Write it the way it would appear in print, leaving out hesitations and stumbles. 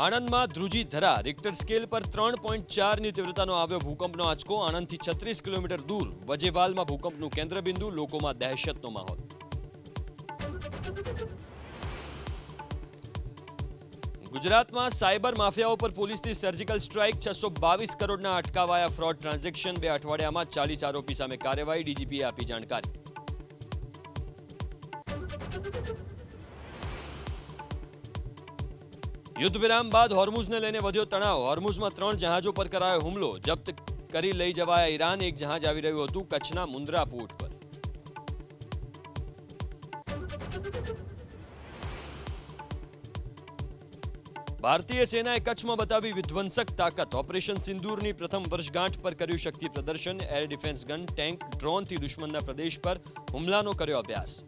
આણંદમાં ધ્રુજી ધરા રિક્ટર સ્કેલ પર 3.4ની તીવ્રતાનો આવ્યો ભૂકંપનો આંચકો. આણંદથી 36 કિલોમીટર દૂર વજેવાલમાં ભૂકંપનું કેન્દ્રબિંદુ. લોકોમાં દહેશતનો માહોલ. ગુજરાતમાં સાયબર માફિયાઓ પર પોલીસની સર્જિકલ સ્ટ્રાઇક. 622 કરોડના અટકાવાયા ફ્રોડ ટ્રાન્ઝેક્શન. 2 અઠવાડિયામાં 40 આરોપી સામે કાર્યવાહી. ડીજીપીએ આપી જાણકારી. યુદ્ધ વિરામ બાદ હોર્મુઝને લઈને વધ્યો તણાવ. હોર્મુઝમાં 3 જહાજો પર કરાયો હુમલો. જપ્ત કરી લઈ જવાયા ઈરાન. એક જહાજ આવી રહ્યું હતું કચ્છના મુન્દ્રા પોર્ટ પર. ભારતીય સેનાએ કચ્છમાં બતાવી વિધ્વંસક તાકાત. ઓપરેશન સિંદૂરની પ્રથમ વર્ષગાંઠ પર કર્યું શક્તિ પ્રદર્શન. એર ડિફેન્સ ગન, ટેન્ક, ડ્રોનથી દુશ્મનના પ્રદેશ પર હુમલાનો કર્યો અભ્યાસ.